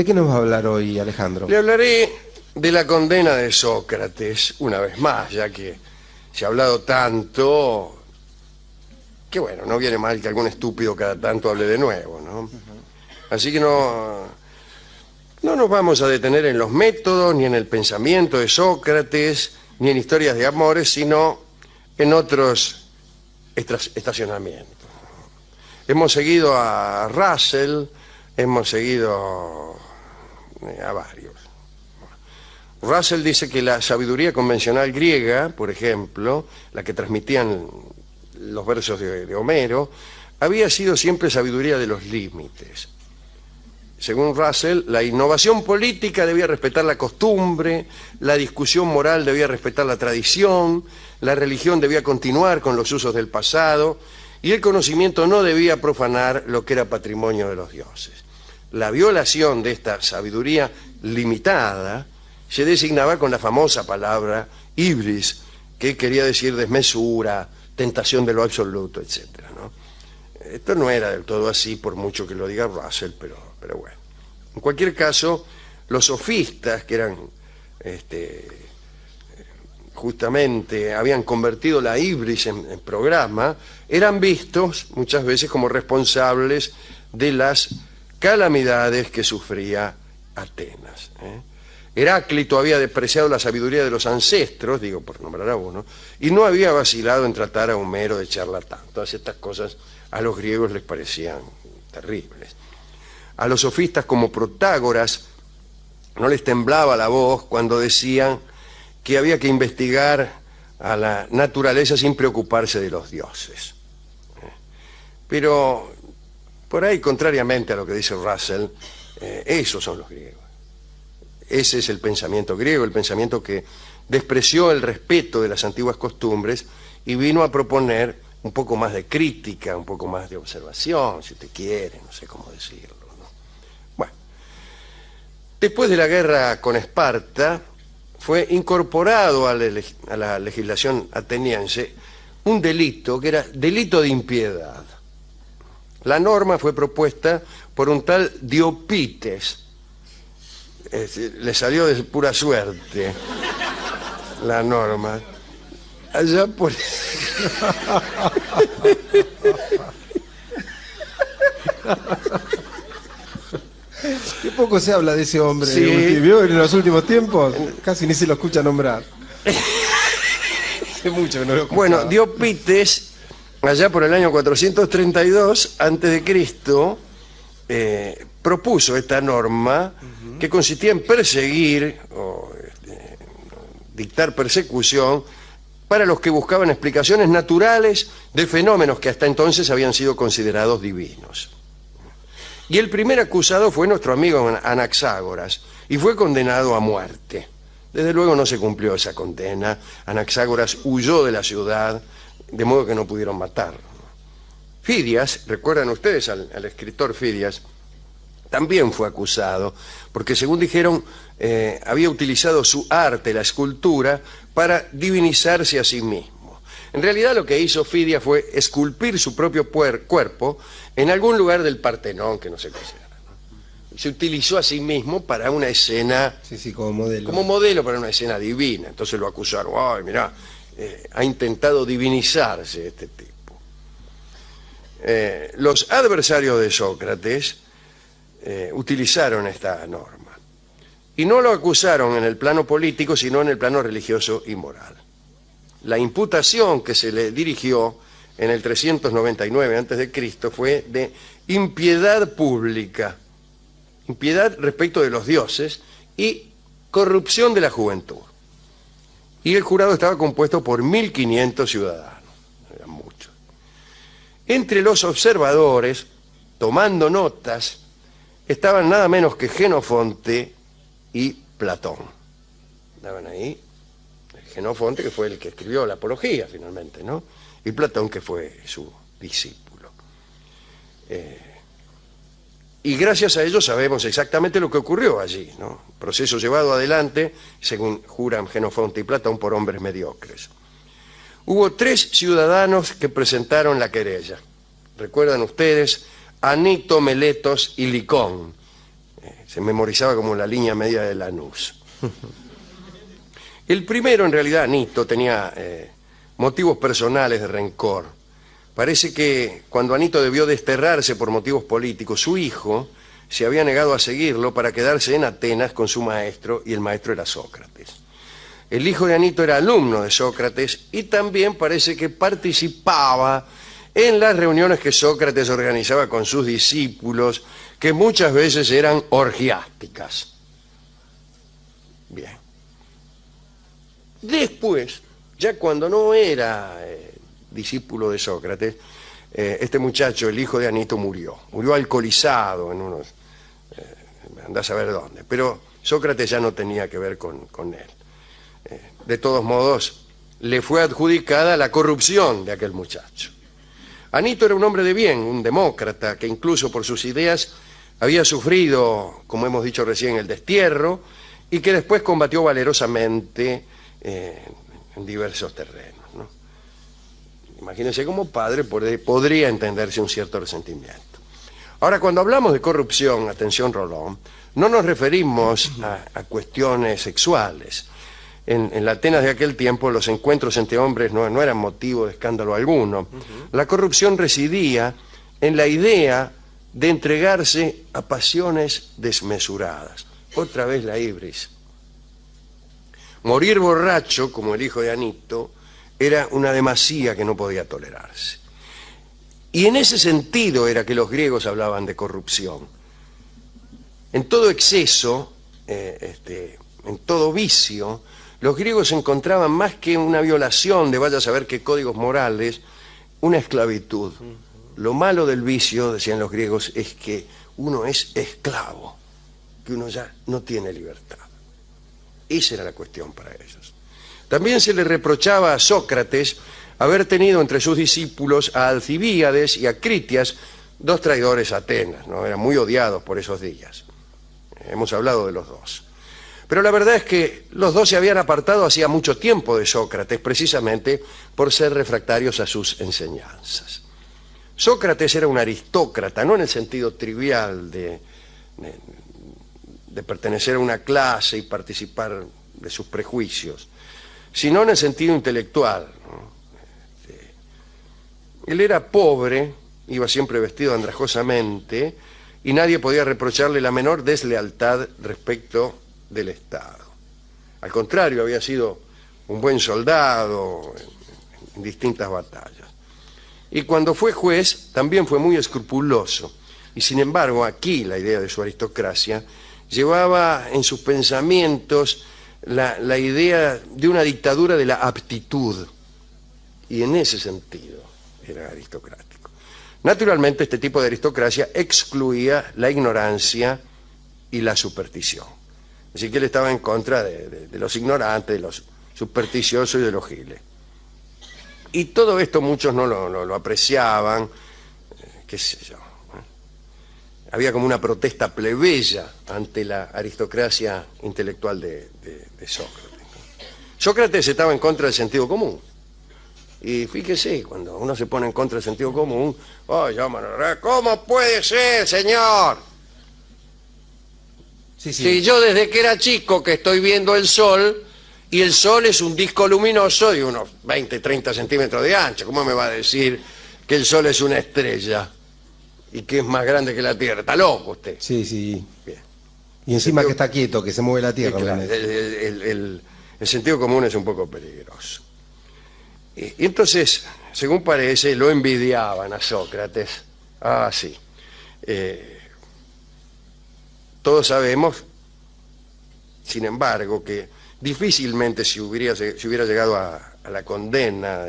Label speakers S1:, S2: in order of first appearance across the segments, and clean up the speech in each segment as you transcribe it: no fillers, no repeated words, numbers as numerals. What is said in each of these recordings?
S1: ¿De qué nos va a hablar hoy, Alejandro?
S2: Le hablaré de la condena de Sócrates, una vez más, ya que se ha hablado tanto, que bueno, no viene mal que algún estúpido cada tanto hable de nuevo, ¿no? Así que no nos vamos a detener en los métodos, ni en el pensamiento de Sócrates, ni en historias de amores, sino en otros estacionamientos. Hemos seguido a Russell, hemos seguido a varios. Russell dice que la sabiduría convencional griega, por ejemplo, la que transmitían los versos de Homero, había sido siempre sabiduría de los límites. Según Russell, la innovación política debía respetar la costumbre, la discusión moral debía respetar la tradición, la religión debía continuar con los usos del pasado y el conocimiento no debía profanar lo que era patrimonio de los dioses. La violación de esta sabiduría limitada se designaba con la famosa palabra hibris, que quería decir desmesura, tentación de lo absoluto, etc., ¿no? Esto no era del todo así, por mucho que lo diga Russell, pero bueno. En cualquier caso, los sofistas, que eran justamente habían convertido la hibris en programa, eran vistos muchas veces como responsables de las calamidades que sufría Atenas. Heráclito había despreciado la sabiduría de los ancestros, digo por nombrar a uno, y no había vacilado en tratar a Homero de charlatán. Todas estas cosas a los griegos les parecían terribles. A los sofistas como Protágoras no les temblaba la voz cuando decían que había que investigar a la naturaleza sin preocuparse de los dioses. Pero por ahí, contrariamente a lo que dice Russell, esos son los griegos. Ese es el pensamiento griego, el pensamiento que despreció el respeto de las antiguas costumbres y vino a proponer un poco más de crítica, un poco más de observación, si usted quiere, no sé cómo decirlo, ¿no? Bueno, después de la guerra con Esparta, fue incorporado a la legislación ateniense un delito que era delito de impiedad. La norma fue propuesta por un tal Diopites. Le salió de pura suerte la norma. Allá por...
S1: Qué poco se habla de ese hombre.
S2: Sí.
S1: ¿Vio? En los últimos tiempos casi ni se lo escucha nombrar. Hace mucho que no lo escuchaba.
S2: Bueno, Diopites, allá por el año 432 a.C., propuso esta norma que consistía en perseguir o dictar persecución para los que buscaban explicaciones naturales de fenómenos que hasta entonces habían sido considerados divinos. Y el primer acusado fue nuestro amigo Anaxágoras, y fue condenado a muerte. Desde luego no se cumplió esa condena. Anaxágoras huyó de la ciudad, de modo que no pudieron matarlo. Fidias, recuerdan ustedes al escritor Fidias, también fue acusado, porque según dijeron, había utilizado su arte, la escultura, para divinizarse a sí mismo. En realidad lo que hizo Fidias fue esculpir su propio cuerpo en algún lugar del Partenón, que no se considera, ¿no? Se utilizó a sí mismo para una escena...
S1: Sí, como modelo.
S2: Como modelo para una escena divina. Entonces lo acusaron, ay, mirá, ha intentado divinizarse este tipo. Los adversarios de Sócrates utilizaron esta norma. Y no lo acusaron en el plano político, sino en el plano religioso y moral. La imputación que se le dirigió en el 399 a.C. fue de impiedad pública, impiedad respecto de los dioses y corrupción de la juventud. Y el jurado estaba compuesto por 1.500 ciudadanos, eran muchos. Entre los observadores, tomando notas, estaban nada menos que Jenofonte y Platón. Estaban ahí, Jenofonte, que fue el que escribió la Apología finalmente, ¿no? Y Platón, que fue su discípulo. Y gracias a ellos sabemos exactamente lo que ocurrió allí, ¿no? Proceso llevado adelante, según juran Jenofonte y Platón, por hombres mediocres. Hubo 3 ciudadanos que presentaron la querella. ¿Recuerdan ustedes? Anito, Meletos y Licón. Se memorizaba como la línea media de Lanús. El primero, en realidad, Anito, tenía motivos personales de rencor. Parece que cuando Anito debió desterrarse por motivos políticos, su hijo se había negado a seguirlo para quedarse en Atenas con su maestro, y el maestro era Sócrates. El hijo de Anito era alumno de Sócrates y también parece que participaba en las reuniones que Sócrates organizaba con sus discípulos, que muchas veces eran orgiásticas. Bien. Después, ya cuando no era discípulo de Sócrates, este muchacho, el hijo de Anito, murió alcoholizado en unos... andá a saber dónde. Pero Sócrates ya no tenía que ver con él. De todos modos, le fue adjudicada la corrupción de aquel muchacho. Anito era un hombre de bien, un demócrata, que incluso por sus ideas había sufrido, como hemos dicho recién, el destierro, y que después combatió valerosamente en diversos terrenos, ¿no? Imagínense, como padre podría entenderse un cierto resentimiento. Ahora, cuando hablamos de corrupción, atención Rolón, no nos referimos a cuestiones sexuales. En la Atenas de aquel tiempo los encuentros entre hombres no eran motivo de escándalo alguno. La corrupción residía en la idea de entregarse a pasiones desmesuradas. Otra vez la ibris. Morir borracho, como el hijo de Anito, era una demasía que no podía tolerarse. Y en ese sentido era que los griegos hablaban de corrupción. En todo exceso, en todo vicio, los griegos encontraban más que una violación de vaya a saber qué códigos morales, una esclavitud. Lo malo del vicio, decían los griegos, es que uno es esclavo, que uno ya no tiene libertad. Esa era la cuestión para ellos. También se le reprochaba a Sócrates haber tenido entre sus discípulos a Alcibíades y a Critias, dos traidores a Atenas, ¿no? Eran muy odiados por esos días. Hemos hablado de los dos. Pero la verdad es que los dos se habían apartado hacía mucho tiempo de Sócrates, precisamente por ser refractarios a sus enseñanzas. Sócrates era un aristócrata, no en el sentido trivial de pertenecer a una clase y participar de sus prejuicios, sino en el sentido intelectual, ¿no? Él era pobre, iba siempre vestido andrajosamente, y nadie podía reprocharle la menor deslealtad respecto del Estado. Al contrario, había sido un buen soldado en distintas batallas. Y cuando fue juez, también fue muy escrupuloso. Y sin embargo, aquí la idea de su aristocracia llevaba en sus pensamientos la idea de una dictadura de la aptitud. Y en ese sentido era aristocrático. Naturalmente, este tipo de aristocracia excluía la ignorancia y la superstición. Así que él estaba en contra de los ignorantes, de los supersticiosos y de los giles. Y todo esto muchos no lo apreciaban, qué sé yo. Había como una protesta plebeya ante la aristocracia intelectual de Sócrates. Sócrates estaba en contra del sentido común. Y fíjese, cuando uno se pone en contra del sentido común, ¿cómo puede ser, señor?
S1: Sí.
S2: Si yo desde que era chico que estoy viendo el sol, y el sol es un disco luminoso de unos 20, 30 centímetros de ancho, ¿cómo me va a decir que el sol es una estrella y que es más grande que la Tierra? ¿Está loco usted?
S1: Sí.
S2: Bien.
S1: Y encima que está quieto, que se mueve la Tierra.
S2: Sí, claro, el sentido común es un poco peligroso. Y entonces, según parece, lo envidiaban a Sócrates. Ah, sí. Todos sabemos, sin embargo, que difícilmente se hubiera llegado a la condena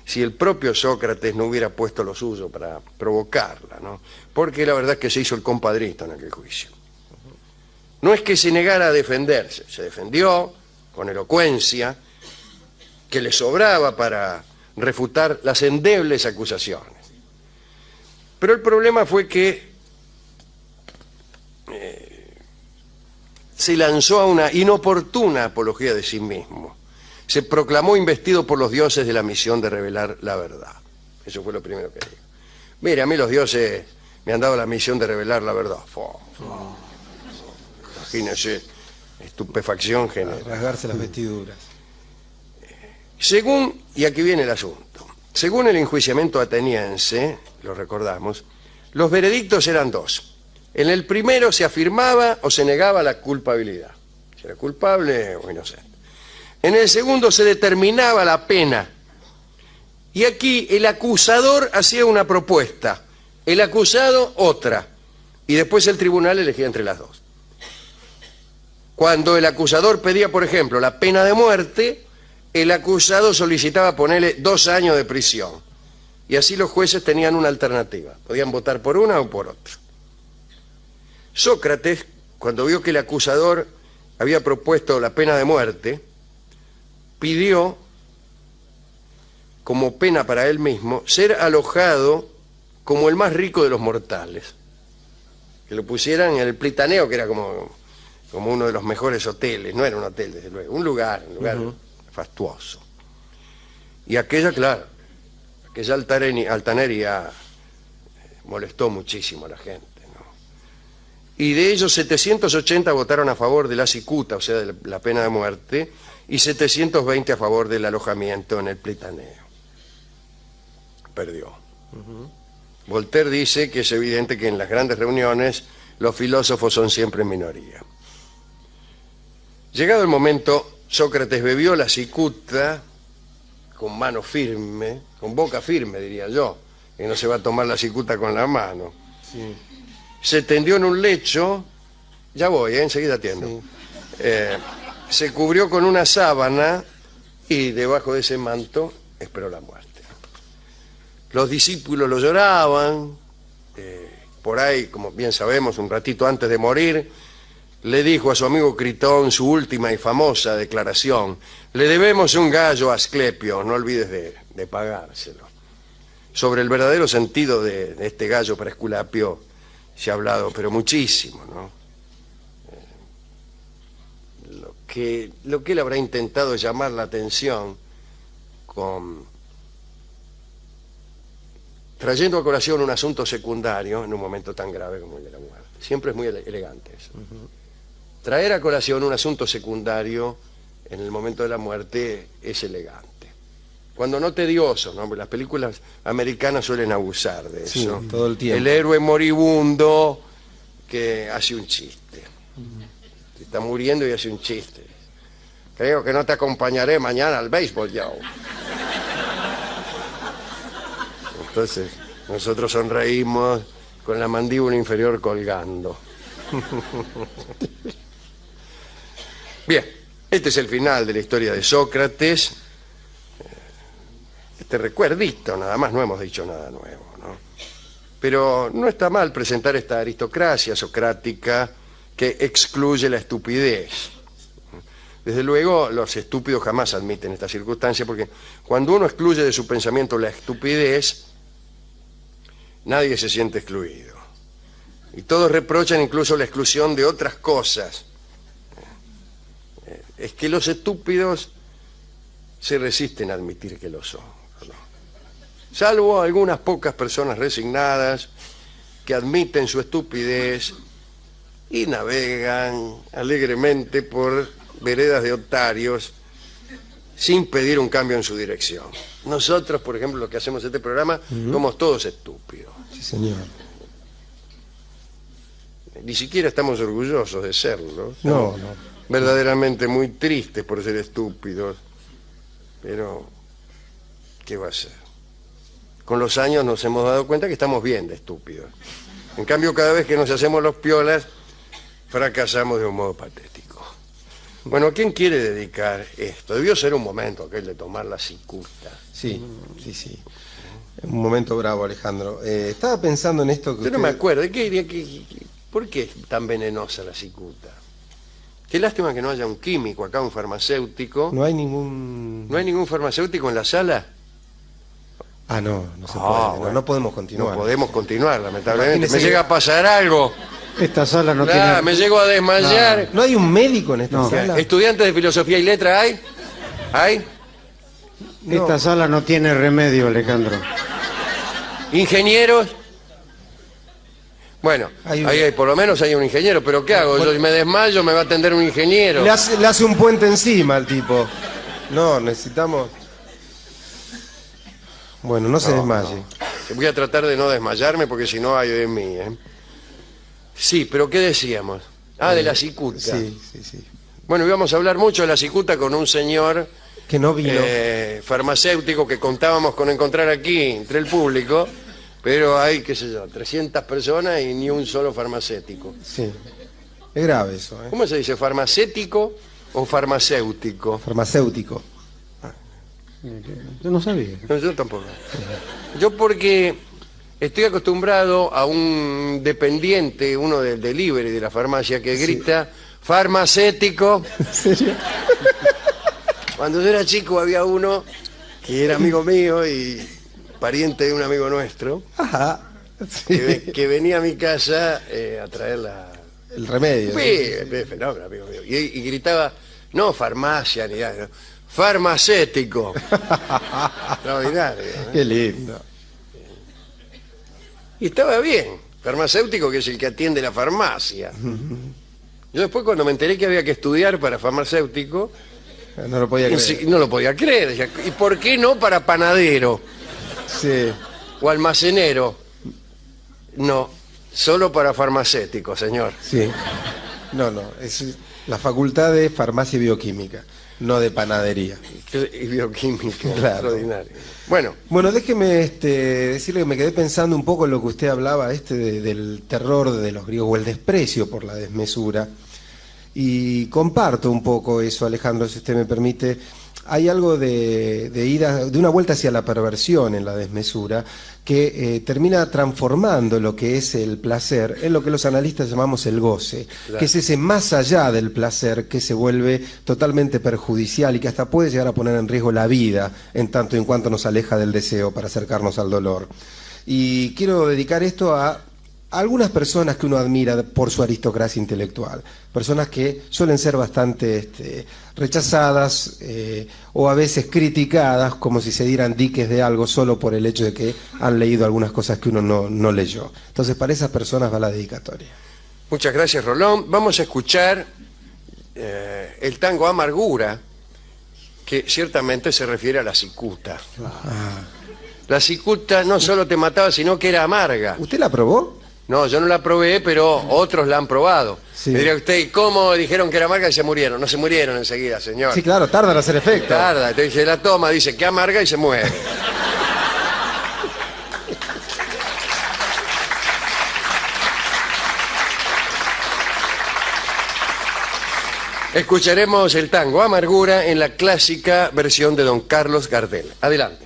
S2: si el propio Sócrates no hubiera puesto lo suyo para provocarla, ¿no? Porque la verdad es que se hizo el compadrito en aquel juicio. No es que se negara a defenderse, se defendió con elocuencia, que le sobraba para refutar las endebles acusaciones. Pero el problema fue que se lanzó a una inoportuna apología de sí mismo. Se proclamó investido por los dioses de la misión de revelar la verdad. Eso fue lo primero que dijo. Mire, a mí los dioses me han dado la misión de revelar la verdad. imagínese, estupefacción genera.
S1: Rasgarse las vestiduras.
S2: Según, y aquí viene el asunto, según el enjuiciamiento ateniense, lo recordamos, los veredictos eran dos. En el primero se afirmaba o se negaba la culpabilidad, si era culpable o inocente. En el segundo se determinaba la pena. Y aquí el acusador hacía una propuesta, el acusado otra, y después el tribunal elegía entre las dos. Cuando el acusador pedía, por ejemplo, la pena de muerte, el acusado solicitaba ponerle 2 años de prisión. Y así los jueces tenían una alternativa. Podían votar por una o por otra. Sócrates, cuando vio que el acusador había propuesto la pena de muerte, pidió, como pena para él mismo, ser alojado como el más rico de los mortales. Que lo pusieran en el Plitaneo, que era como uno de los mejores hoteles. No era un hotel, desde luego, un lugar fastuoso. Y aquella, claro, aquella altanería molestó muchísimo a la gente, ¿no? Y de ellos 780 votaron a favor de la cicuta, o sea, de la pena de muerte, y 720 a favor del alojamiento en el Plitaneo. Perdió. Voltaire dice que es evidente que en las grandes reuniones los filósofos son siempre en minoría. Llegado el momento, Sócrates bebió la cicuta con mano firme, con boca firme, diría yo, que no se va a tomar la cicuta con la mano.
S1: Sí.
S2: Se tendió en un lecho, ya voy, enseguida atiendo.
S1: Sí.
S2: Se cubrió con una sábana y debajo de ese manto esperó la muerte. Los discípulos lo lloraban, por ahí, como bien sabemos, un ratito antes de morir, le dijo a su amigo Critón su última y famosa declaración: le debemos un gallo a Asclepio, no olvides de pagárselo. Sobre el verdadero sentido de este gallo para Esculapio se ha hablado, pero muchísimo, ¿no? Lo que él habrá intentado es llamar la atención trayendo a colación un asunto secundario en un momento tan grave como el de la muerte. Siempre es muy elegante eso. Traer a colación un asunto secundario en el momento de la muerte es elegante. Cuando no tedioso, ¿no? Porque las películas americanas suelen abusar de eso.
S1: Sí, todo el tiempo.
S2: El héroe moribundo que hace un chiste. Se está muriendo y hace un chiste. Creo que no te acompañaré mañana al béisbol, yo. Entonces, nosotros sonreímos con la mandíbula inferior colgando. Bien, este es el final de la historia de Sócrates. Este recuerdito, nada más, no hemos dicho nada nuevo, ¿no? Pero no está mal presentar esta aristocracia socrática que excluye la estupidez. Desde luego, los estúpidos jamás admiten esta circunstancia, porque cuando uno excluye de su pensamiento la estupidez, nadie se siente excluido. Y todos reprochan incluso la exclusión de otras cosas. Es que los estúpidos se resisten a admitir que lo son, ¿no? Salvo algunas pocas personas resignadas que admiten su estupidez y navegan alegremente por veredas de otarios sin pedir un cambio en su dirección. Nosotros, por ejemplo, los que hacemos este programa, somos todos estúpidos.
S1: Sí, señor.
S2: Ni siquiera estamos orgullosos de serlo.
S1: No,
S2: Estamos
S1: no.
S2: verdaderamente muy tristes por ser estúpidos. Pero, ¿qué va a ser? Con los años nos hemos dado cuenta que estamos bien de estúpidos. En cambio, cada vez que nos hacemos los piolas, fracasamos de un modo patético. Bueno, ¿a quién quiere dedicar esto? Debió ser un momento aquel de tomar la cicuta.
S1: Sí, sí, sí. Un momento bravo, Alejandro. Estaba pensando en esto que
S2: Yo no
S1: usted-
S2: me acuerdo. ¿Por qué es tan venenosa la cicuta? Qué lástima que no haya un químico acá, un farmacéutico.
S1: No hay ningún...
S2: ¿No hay ningún farmacéutico en la sala?
S1: Ah, no, no se
S2: Ah,
S1: puede. No,
S2: bueno.
S1: no podemos continuar.
S2: No podemos continuar, lamentablemente.
S1: Imagínese
S2: Me
S1: que-
S2: llega a pasar algo.
S3: Esta sala no
S2: Ah,
S3: tiene...
S2: me llego a desmayar.
S1: ¿No hay un médico en esta
S3: No.
S1: sala?
S2: ¿Estudiantes de filosofía y letra hay? ¿Hay?
S1: No.
S3: Esta sala no tiene remedio, Alejandro.
S2: ¿Ingenieros? Bueno,
S1: Hay un-
S2: ahí por lo menos hay un ingeniero, pero ¿qué hago? Yo me desmayo, me va a atender un ingeniero.
S1: Le hace un puente encima al tipo. No, necesitamos... Bueno, no se desmaye.
S2: Voy a tratar de no desmayarme porque si no hay de mí, ¿eh? Sí, pero ¿qué decíamos? Ah, de la cicuta.
S1: Sí, sí, sí.
S2: Bueno, íbamos a hablar mucho de la cicuta con un señor
S1: Que no vino.
S2: farmacéutico que contábamos con encontrar aquí entre el público, pero hay, qué sé yo, 300 personas y ni un solo farmacéutico.
S1: Sí. Es grave eso, ¿eh?
S2: ¿Cómo se dice? ¿Farmacéutico o farmacéutico?
S1: Farmacéutico.
S3: Yo no sabía.
S2: No, yo tampoco. Yo porque estoy acostumbrado a un dependiente, uno del delivery de la farmacia, que grita, farmacéutico.
S1: ¿En serio?
S2: Cuando yo era chico había uno que era amigo mío y pariente de un amigo nuestro,
S1: Ajá. Sí.
S2: que venía a mi casa a traer
S1: El remedio.
S2: fenómeno, amigo mío. Y gritaba, no farmacia ni nada, no, farmacéutico. Extraordinario, ¿eh?
S1: Qué lindo.
S2: Y estaba bien, farmacéutico, que es el que atiende la farmacia. Yo después, cuando me enteré que había que estudiar para farmacéutico,
S1: No lo podía creer.
S2: no lo podía creer. Decía, ¿y por qué no para panadero
S1: Sí.
S2: o almacenero? No, solo para farmacéutico, señor.
S1: Sí. No, no. Es la facultad de farmacia y bioquímica, no de panadería.
S2: Y bioquímica,
S1: Claro.
S2: extraordinario. Bueno,
S1: Bueno, déjeme decirle que me quedé pensando un poco en lo que usted hablaba, del terror de los griegos o el desprecio por la desmesura. Y comparto un poco eso, Alejandro, si usted me permite. Hay algo de una vuelta hacia la perversión en la desmesura que termina transformando lo que es el placer en lo que los analistas llamamos el goce,
S2: Claro.
S1: que es ese más allá del placer que se vuelve totalmente perjudicial y que hasta puede llegar a poner en riesgo la vida en tanto y en cuanto nos aleja del deseo para acercarnos al dolor. Y quiero dedicar esto a algunas personas que uno admira por su aristocracia intelectual, personas que suelen ser bastante rechazadas o a veces criticadas como si se dieran diques de algo solo por el hecho de que han leído algunas cosas que uno no leyó. Entonces para esas personas va la dedicatoria.
S2: muchas gracias, Rolón. Vamos a escuchar el tango Amargura, que ciertamente se refiere a la cicuta. La cicuta no solo te mataba, sino que era amarga.
S1: ¿Usted la probó?
S2: No, yo no la probé, pero otros la han probado.
S1: Sí.
S2: Me diría usted, ¿y cómo dijeron que era amarga y se murieron? No se murieron enseguida, señor.
S1: Sí, claro, tarda en hacer efecto.
S2: Tarda, entonces se la toma, dice que amarga y se muere. Escucharemos el tango Amargura en la clásica versión de don Carlos Gardel. Adelante.